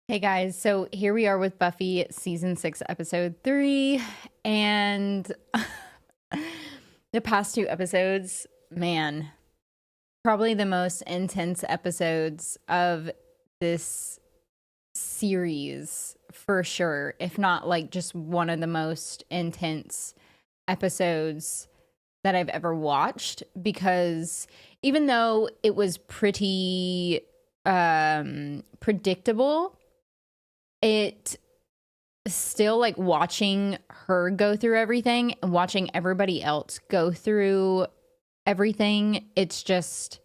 Hey guys, so here we are with Buffy season 6 episode 3, and the past two episodes, man, probably the most intense episodes of this series for sure, if not like just one of the most intense episodes that I've ever watched, because even though it was pretty predictable, it still, like, watching her go through everything and watching everybody else go through everything, it's just,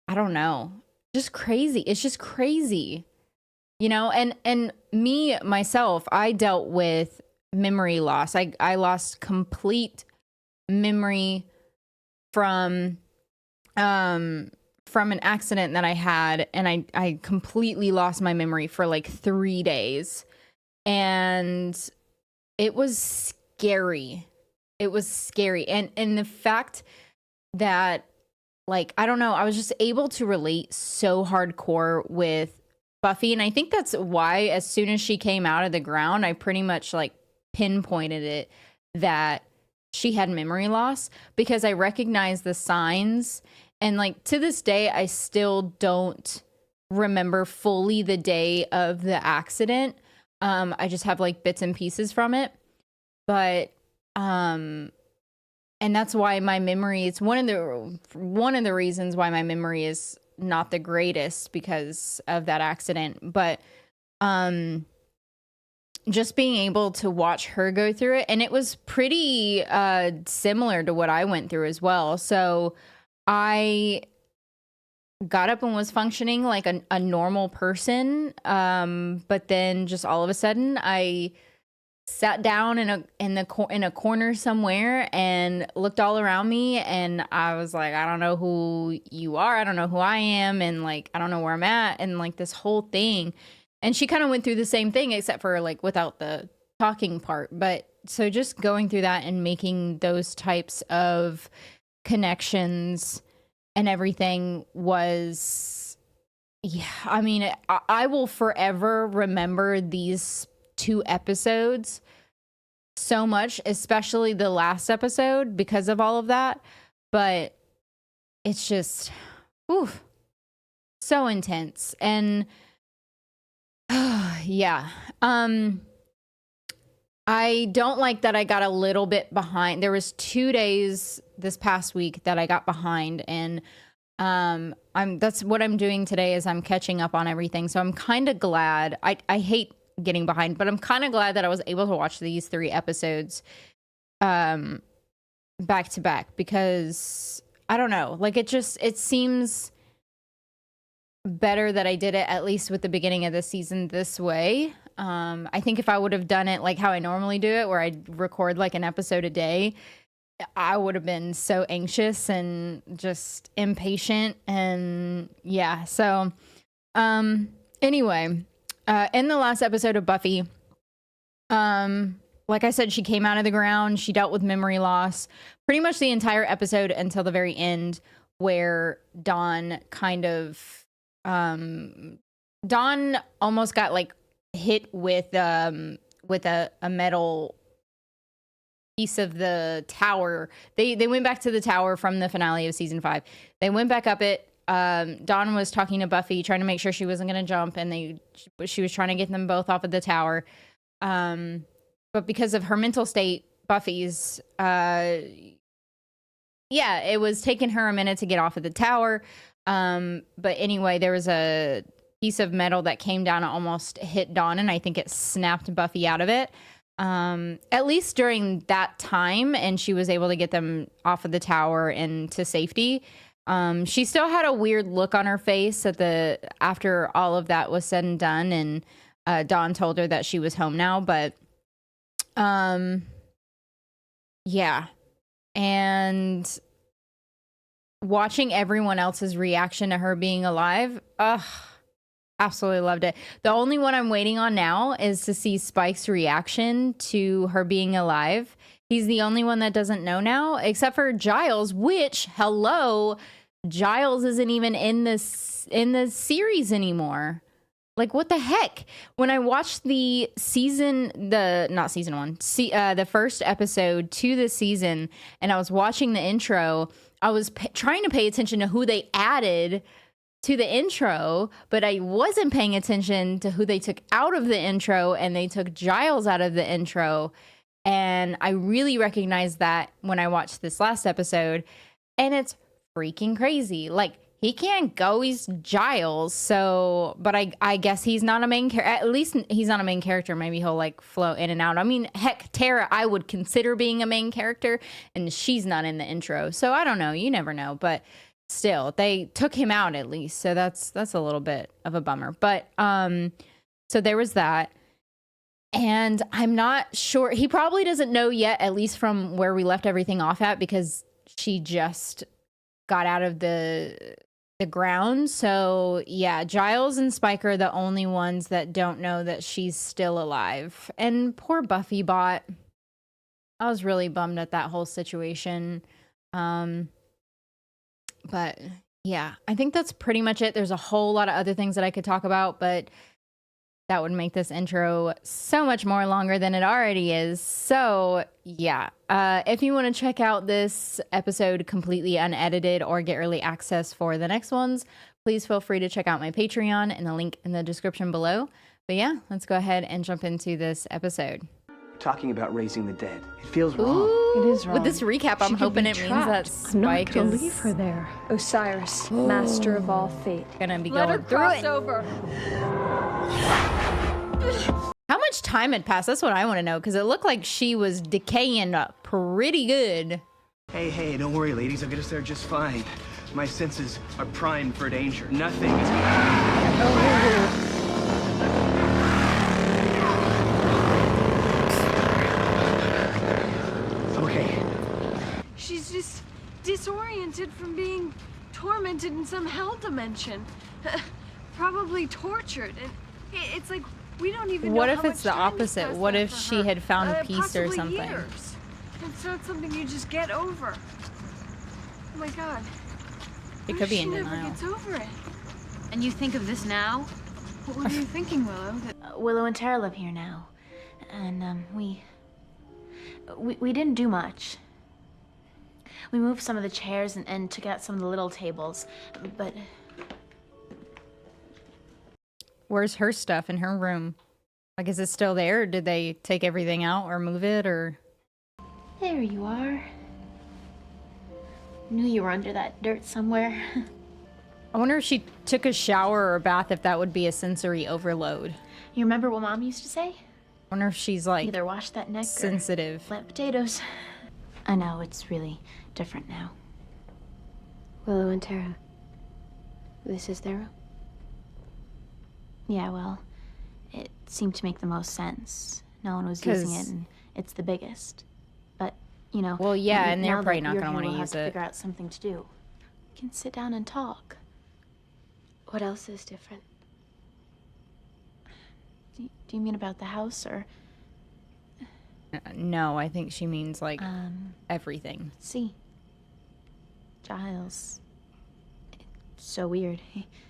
I don't know, just crazy. It's just crazy, you know. And me myself, I dealt with memory loss. I lost complete memory from an accident that I had, and I completely lost my memory for like 3 days. And it was scary. It was scary. And the fact that, like, I don't know, I was just able to relate so hardcore with Buffy. And I think that's why, as soon as she came out of the ground, I pretty much like pinpointed it that she had memory loss, because I recognized the signs. And like to this day, I still don't remember fully the day of the accident. I just have like bits and pieces from it. But and that's why my memory, it's one of the reasons why my memory is not the greatest, because of that accident. But just being able to watch her go through it, and it was pretty similar to what I went through as well. So I got up and was functioning like a normal person, but then just all of a sudden I sat down in a corner somewhere and looked all around me, and I was like, I don't know who you are, I don't know who I am, and like I don't know where I'm at, and like this whole thing. And she kind of went through the same thing, except for like without the talking part. But so just going through that and making those types of connections and everything was, yeah, I mean, I will forever remember these two episodes so much, especially the last episode, because of all of that. But it's just, oof, so intense. And yeah, I don't like that I got a little bit behind. There was 2 days this past week that I got behind, and that's what I'm doing today, is I'm catching up on everything. So I'm kind of glad. I hate getting behind, but I'm kind of glad that I was able to watch these 3 episodes back to back, because I don't know, like it seems better that I did it, at least with the beginning of the season, this way. I think if I would have done it like how I normally do it, where I record like an episode a day, I would have been so anxious and just impatient. And yeah, so anyway, in the last episode of Buffy, like I said, she came out of the ground, she dealt with memory loss pretty much the entire episode until the very end, where Dawn kind of Dawn almost got like hit with a metal piece of the tower. They went back to the tower from the finale of season 5. They went back up it. Dawn was talking to Buffy, trying to make sure she wasn't going to jump, and she was trying to get them both off of the tower. But because of her mental state, Buffy's, yeah, it was taking her a minute to get off of the tower. But anyway, there was a piece of metal that came down and almost hit Dawn, and I think it snapped Buffy out of it. At least during that time, and she was able to get them off of the tower and to safety. She still had a weird look on her face after all of that was said and done, and Dawn told her that she was home now. But yeah, and watching everyone else's reaction to her being alive, absolutely loved it. The only one I'm waiting on now is to see Spike's reaction to her being alive. He's the only one that doesn't know now, except for Giles, which, hello, Giles isn't even in the series anymore. Like, what the heck? When I watched the first episode to the season, and I was watching the intro, I was trying to pay attention to who they added to the intro, but I wasn't paying attention to who they took out of the intro, and they took Giles out of the intro. And I really recognized that when I watched this last episode, and it's freaking crazy. Like, he can't go. He's Giles. So, but I guess he's not a main character. At least he's not a main character. Maybe he'll like flow in and out. I mean, heck, Tara, I would consider being a main character, and she's not in the intro. So I don't know. You never know. But still, they took him out at least. So that's a little bit of a bummer. But so there was that. And I'm not sure. He probably doesn't know yet, at least from where we left everything off at, because she just got out of the ground. So yeah, Giles and Spike are the only ones that don't know that she's still alive. And poor Buffy bot. I was really bummed at that whole situation. But yeah, I think that's pretty much it. There's a whole lot of other things that I could talk about, but that would make this intro so much more longer than it already is. So yeah, if you want to check out this episode completely unedited or get early access for the next ones, please feel free to check out my Patreon and the link in the description below. But yeah, let's go ahead and jump into this episode. Talking about raising the dead. It feels wrong. Ooh, it is wrong. With this recap, I'm hoping it means that Spike I'm not is leave her there. Osiris, master of all fate. gonna be Let her going through cross it. over. How much time had passed? That's what I want to know, because it looked like she was decaying up pretty good. Hey, don't worry, ladies. I'll get us there just fine. My senses are primed for danger. Nothing is... Okay. She's just disoriented from being tormented in some hell dimension. Probably tortured. And it's like we don't even know What how if it's much the time opposite? has What passed if for she her. had found peace or Possibly something? Years. It's not something you just get over. Oh my God. It What could if be she in never denial. gets over it? And you think of this now? What were you thinking, Willow? Willow and Tara live here now. And, we didn't do much. We moved some of the chairs and took out some of the little tables, but... Where's her stuff in her room? Like, is it still there? Or did they take everything out or move it, or? There you are. Knew you were under that dirt somewhere. I wonder if she took a shower or a bath, if that would be a sensory overload. You remember what Mom used to say? I wonder if she's like Either wash that neck sensitive. or plant potatoes. I know, it's really different now. Willow and Tara. This is their room? Yeah, well, it seemed to make the most sense. No one was using it, 'Cause- and it's the biggest. But, you know... Well, yeah, and they're now probably that not you're gonna here, wanna we'll use have to it. figure out something to do. We can sit down and talk. What else is different? Do you mean about the house, or... No, I think she means like everything. See. Giles. It's so weird.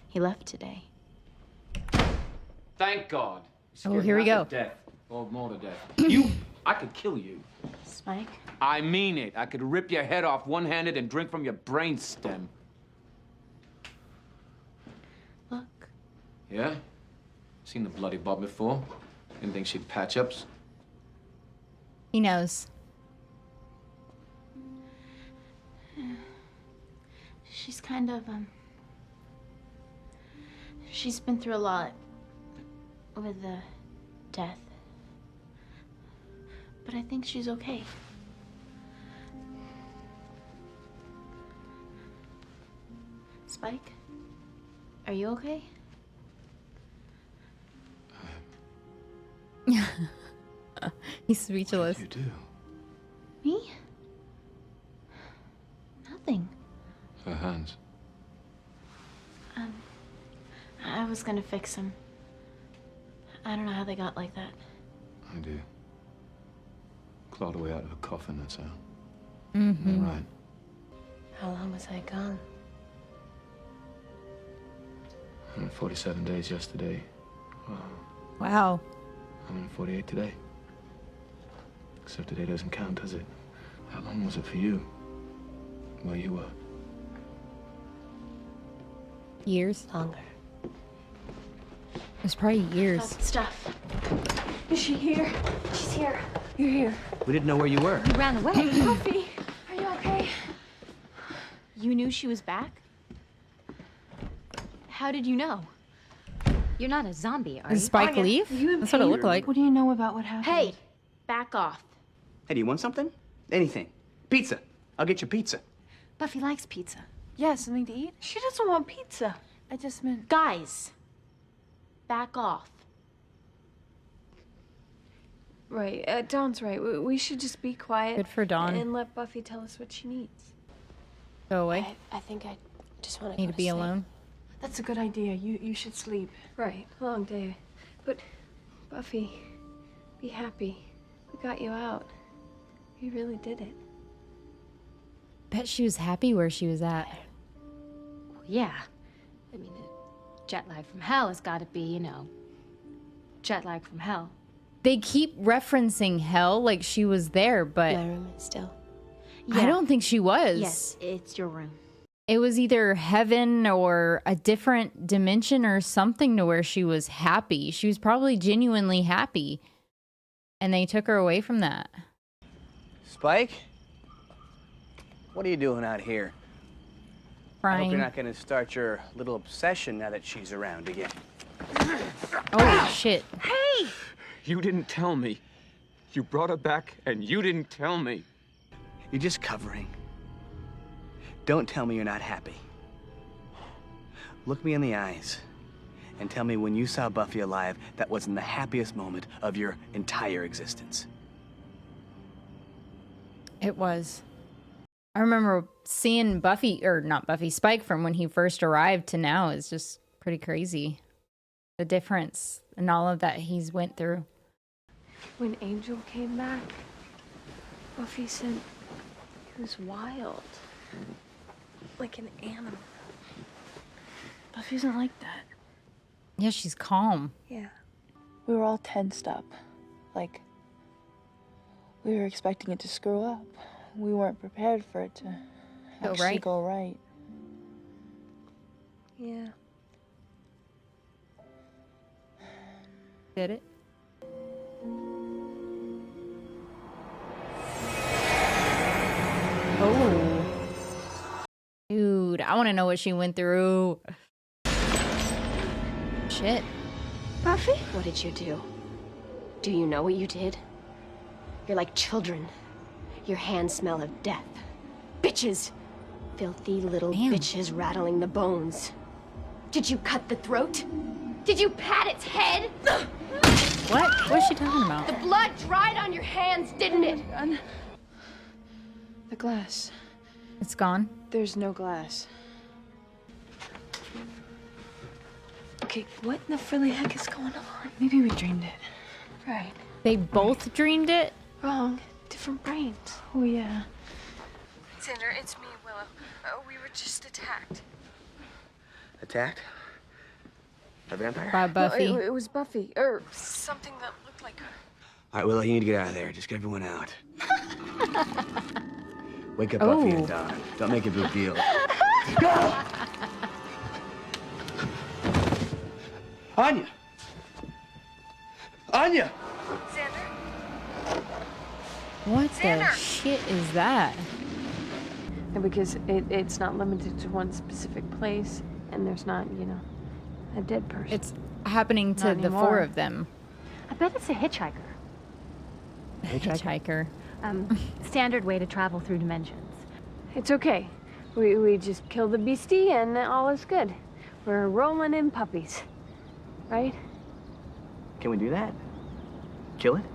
He left today. Thank God. Oh, here we go. To death, or more to death. I could kill you. Spike? I mean it. I could rip your head off one-handed and drink from your brain stem. Look. Yeah? Seen the bloody bot before. Didn't think she'd patch ups. He knows. She's kind of, she's been through a lot with the death. But I think she's okay. Spike? Are you okay? He's speechless. You do. Me? Nothing. Her hands. I was gonna fix them. I don't know how they got like that. I do. Clawed her way out of a coffin, that's how. Mm-hmm. All right. How long was I gone? 47 days yesterday. Wow. I'm in 48 today. Except today doesn't count, does it? How long was it for you? Where you were? Years. Longer. It was probably years. Stuff. Is she here? She's here. You're here. We didn't know where you were. You ran away. Buffy, are you okay? You knew she was back? How did you know? You're not a zombie, are Did you? Spike leave? That's what it looked like. What do you know about what happened? Hey, back off. Hey, do you want something? Anything. Pizza. I'll get you pizza. Buffy likes pizza. Yeah, something to eat? She doesn't want pizza. I just meant... Guys, back off. Right, Dawn's right. We should just be quiet. Good for Dawn. And let Buffy tell us what she needs. Go away. I think I just want Need to be alone. That's a good idea. You should sleep. Right, long day. But, Buffy, be happy. We got you out. You really did it. Bet she was happy where she was at. Well, yeah. I mean, jet lag from hell has got to be, you know, jet lag from hell. They keep referencing hell like she was there, but My room is still. I don't think she was. Yes, it's your room. It was either heaven or a different dimension or something to where she was happy. She was probably genuinely happy. And they took her away from that. Spike? What are you doing out here? I hope Crying. you're not going to start your little obsession now that she's around again. Oh, shit. You didn't tell me. You brought her back, and you didn't tell me. You're just covering. Don't tell me you're not happy. Look me in the eyes and tell me when you saw Buffy alive, that wasn't the happiest moment of your entire existence. It was. I remember seeing Buffy, or not Buffy, Spike from when he first arrived to now is just pretty crazy. The difference and all of that he's went through. When Angel came back, Buffy said he was wild. Like an animal. Buffy isn't like that. Yeah, she's calm. Yeah. We were all tensed up. Like, we were expecting it to screw up. We weren't prepared for it to actually go right. Yeah. Did it? Oh. Dude, I want to know what she went through. Shit. Buffy? What did you do? Do you know what you did? You're like children. Your hands smell of death. Bitches! Filthy little bitches rattling the bones. Did you cut the throat? Did you pat its head? What? What's she talking about? The blood dried on your hands, didn't it? The glass. It's gone. There's no glass. Okay, what in the frilly heck is going on? Maybe we dreamed it. Right. They both dreamed it? Wrong. Different brains. Oh, yeah. Xander, it's me, Willow. We were just attacked. Attacked? A vampire? By Buffy. No, it was Buffy. Or something that looked like her. All right, Willow, you need to get out of there. Just get everyone out. Wake up Buffy and Dawn. Don't make a big deal. Go! Anya! Anya! Xander? What the shit is that? And because it's not limited to one specific place, and there's not, you know, a dead person. It's happening to Not the anymore. four of them. I bet it's a hitchhiker. Hitchhiker. Standard way to travel through dimensions. It's okay. We just kill the beastie and all is good. We're rolling in puppies. Right? Can we do that? Kill it?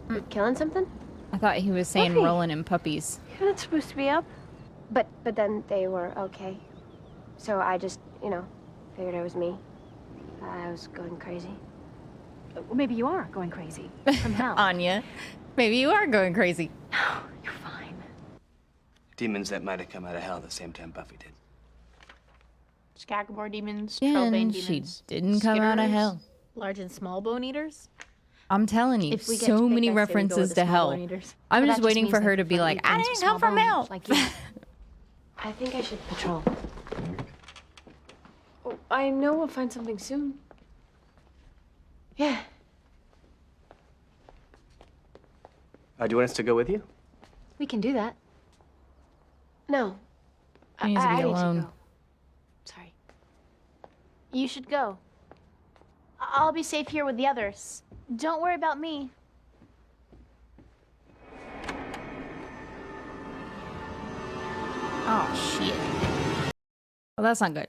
You're killing something? I thought he was saying Buffy. rolling in puppies. You're not supposed to be up. But then they were okay. So I just, you know, figured it was me. I was going crazy. Well, maybe you are going crazy from hell. Anya, maybe you are going crazy. You're fine. Demons that might have come out of hell at the same time Buffy did. Skagmore demons, Yeah, Trollbane and demons. she didn't come out of Skitters. hell. Large and small bone eaters? I'm telling you, If we get so too big, many I say we go references with the to small hell. bone eaters. I'm But just that waiting means for they her to prefer be to like, eat I things didn't with come small from bones, hell. like you. I think I should patrol. Oh, I know we'll find something soon. Yeah. Do you want us to go with you? We can do that. No. He needs to be I need alone. to go. Sorry. You should go. I'll be safe here with the others. Don't worry about me. Oh, shit. Well, that's not good.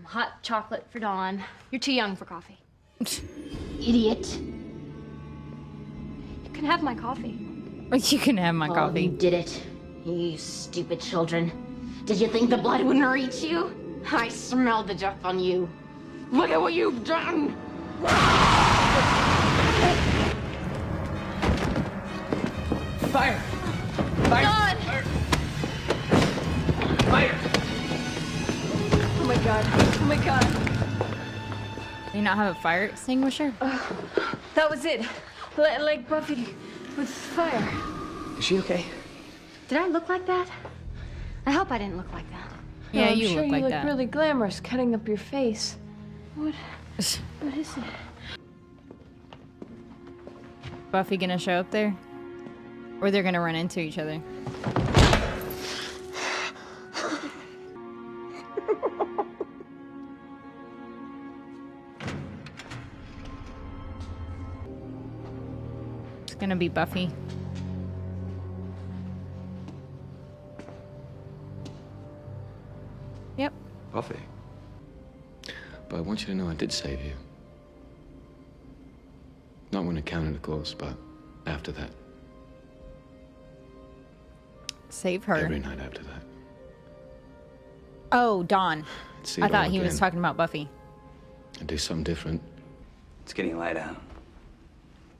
Hot chocolate for Dawn. You're too young for coffee. Idiot. You can have my coffee. You can have my coffee. You did it. You stupid children. Did you think the blood wouldn't reach you? I smelled the death on you. Look at what you've done! Fire! Fire! God! Fire! Fire! Oh my god. Oh my god. Do you not have a fire extinguisher? That was it. Like Buffy with fire. Is she okay? Did I look like that? I hope I didn't look like that. Yeah, I'm you sure look like you look that. really glamorous cutting up your face. What is it? Buffy gonna show up there? Or they're gonna run into each other? It's gonna be Buffy. Yep. Buffy. But I want you to know I did save you. Not when it counted, of course, but after that. Save her. Every night after that. Oh, Dawn. See I it thought all he was again. talking about Buffy. And do something different. It's getting light out.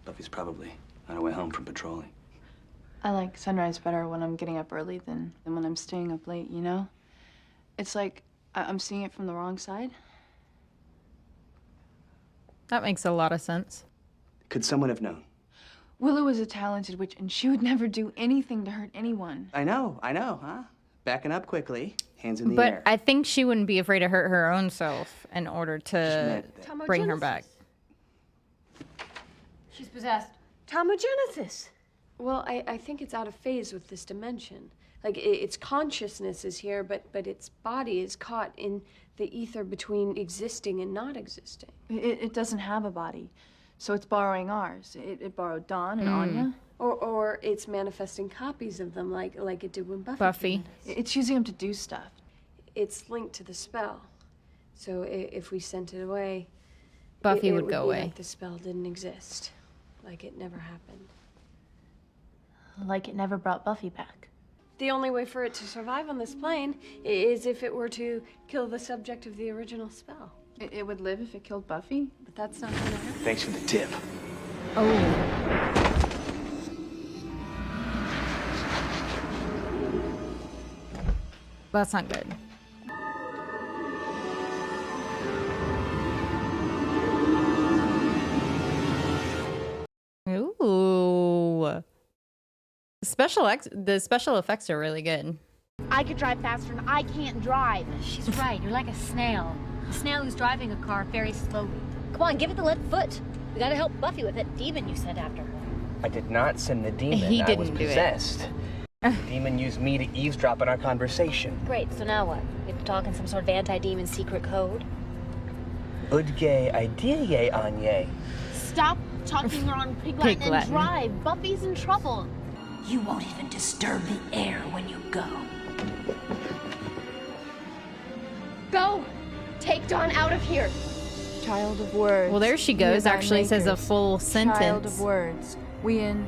Buffy's probably on her way home from patrolling. I like sunrise better when I'm getting up early than when I'm staying up late, you know? It's like I'm seeing it from the wrong side. That makes a lot of sense. Could someone have known? Willow is a talented witch, and she would never do anything to hurt anyone. I know, huh? Backing up quickly, hands in the But air. I think she wouldn't be afraid to hurt her own self in order to meant that. bring her back. She's possessed. Thermogenesis. Well, I think it's out of phase with this dimension. Like, its consciousness is here, but its body is caught in the ether between existing and not existing. It doesn't have a body, so it's borrowing ours. It borrowed Dawn and Anya. Or it's manifesting copies of them, like it did when Buffy. Buffy. It's using them to do stuff. It's linked to the spell. So if we sent it away, Buffy it would would go be away. like the spell didn't exist, like it never happened. Like it never brought Buffy back. The only way for it to survive on this plane is if it were to kill the subject of the original spell. It would live if it killed Buffy? But that's not gonna happen. Thanks for the tip. Oh. That's not good. Ooh. The special effects are really good. I could drive faster and I can't drive. She's right. You're like a snail. A snail who's driving a car very slowly. Come on, give it the left foot. We gotta help Buffy with that demon you sent after her. I did not send the demon. He I was didn't do it. possessed. The demon used me to eavesdrop on our conversation. Great, so now what? We have to talk in some sort of anti-demon secret code? Udge idea anye. Stop talking around Pig Latin Pig and Latin. drive. Buffy's in trouble. You won't even disturb the air when you go. Go! Take Dawn out of here! Child of words. Well, there she we goes. are thy Actually says a makers. full sentence. Child of words. We in.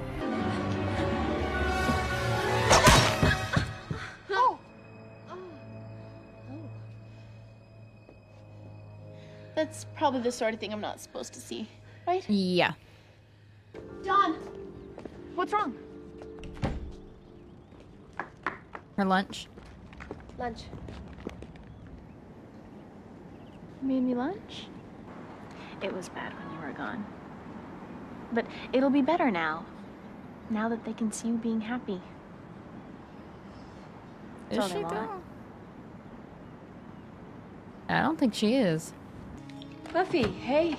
That's probably the sort of thing I'm not supposed to see, right? Yeah. Dawn! What's wrong? Her lunch. Lunch. You made me lunch? It was bad when you were gone. But it'll be better now. Now that they can see you being happy. Is she though? I don't think she is. Buffy, hey.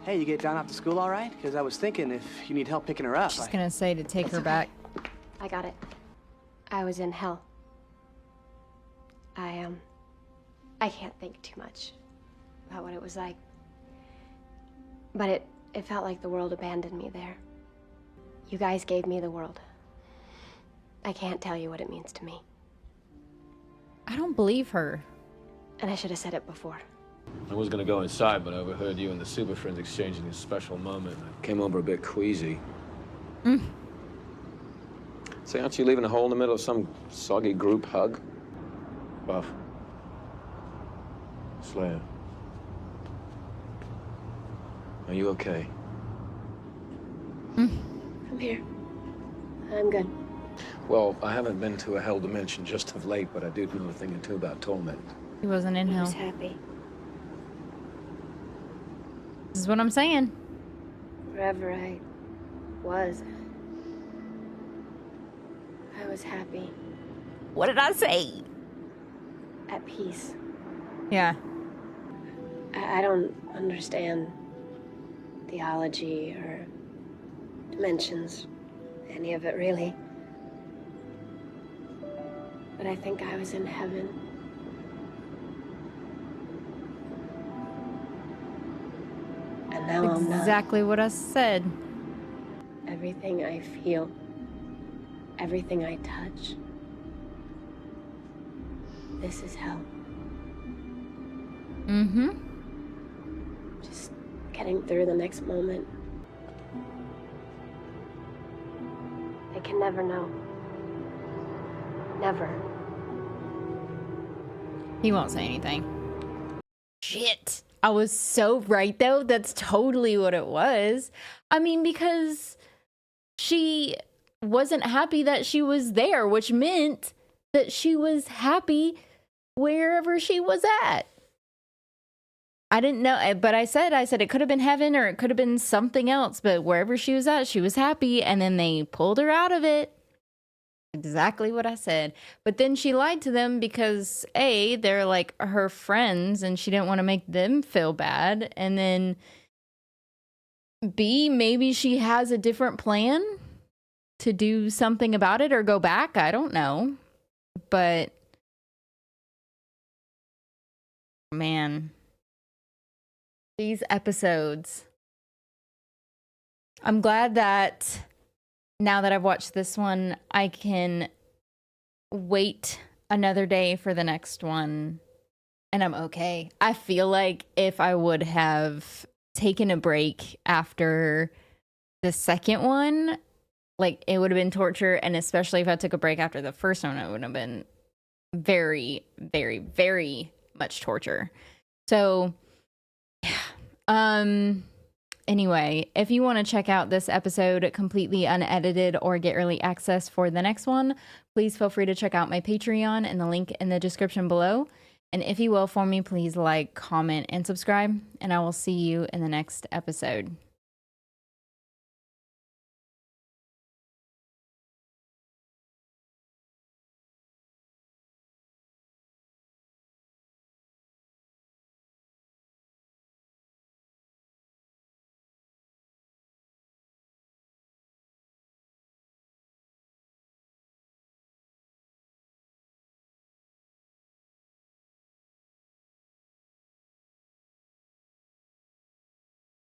Hey, you get Dawn off to school all right? Because I was thinking if you need help picking her up. She's gonna say to take her back. I got it. I was in hell. I can't think too much about what it was like. But it felt like the world abandoned me there. You guys gave me the world. I can't tell you what it means to me. I don't believe her. And I should have said it before. I was gonna go inside, but I overheard you and the super friends exchanging a special moment. I came over a bit queasy. Say, aren't you leaving a hole in the middle of some soggy group hug? Buff. Slayer. Are you okay? I'm here. I'm good. Well, I haven't been to a hell dimension just of late, but I do know a thing or two about torment. He wasn't in I hell. was happy. This is what I'm saying. Wherever I was happy. What did I say? At peace. Yeah. I don't understand theology or dimensions, any of it really. But I think I was in heaven. And now I'm not. Exactly what I said. Everything I feel, everything I touch, this is hell. Mm-hmm. Just getting through the next moment. I can never know. Never. He won't say anything. Shit. I was so right, though. That's totally what it was. I mean, because she wasn't happy that she was there, which meant that she was happy wherever she was at. I didn't know, but I said it could have been heaven or it could have been something else, but wherever she was at, she was happy, and then they pulled her out of it. Exactly what I said. But then she lied to them because A, they're like her friends and she didn't want to make them feel bad. And then B, maybe she has a different plan to do something about it or go back. I don't know. But man, these episodes. I'm glad that now that I've watched this one, I can wait another day for the next one and I'm okay. I feel like if I would have taken a break after the second one, like it would have been torture. And especially if I took a break after the first one, it would have been very, very, very much torture. So, anyway, if you want to check out this episode completely unedited or get early access for the next one, please feel free to check out my Patreon and the link in the description below. And if you will for me, please like, comment, and subscribe. And I will see you in the next episode.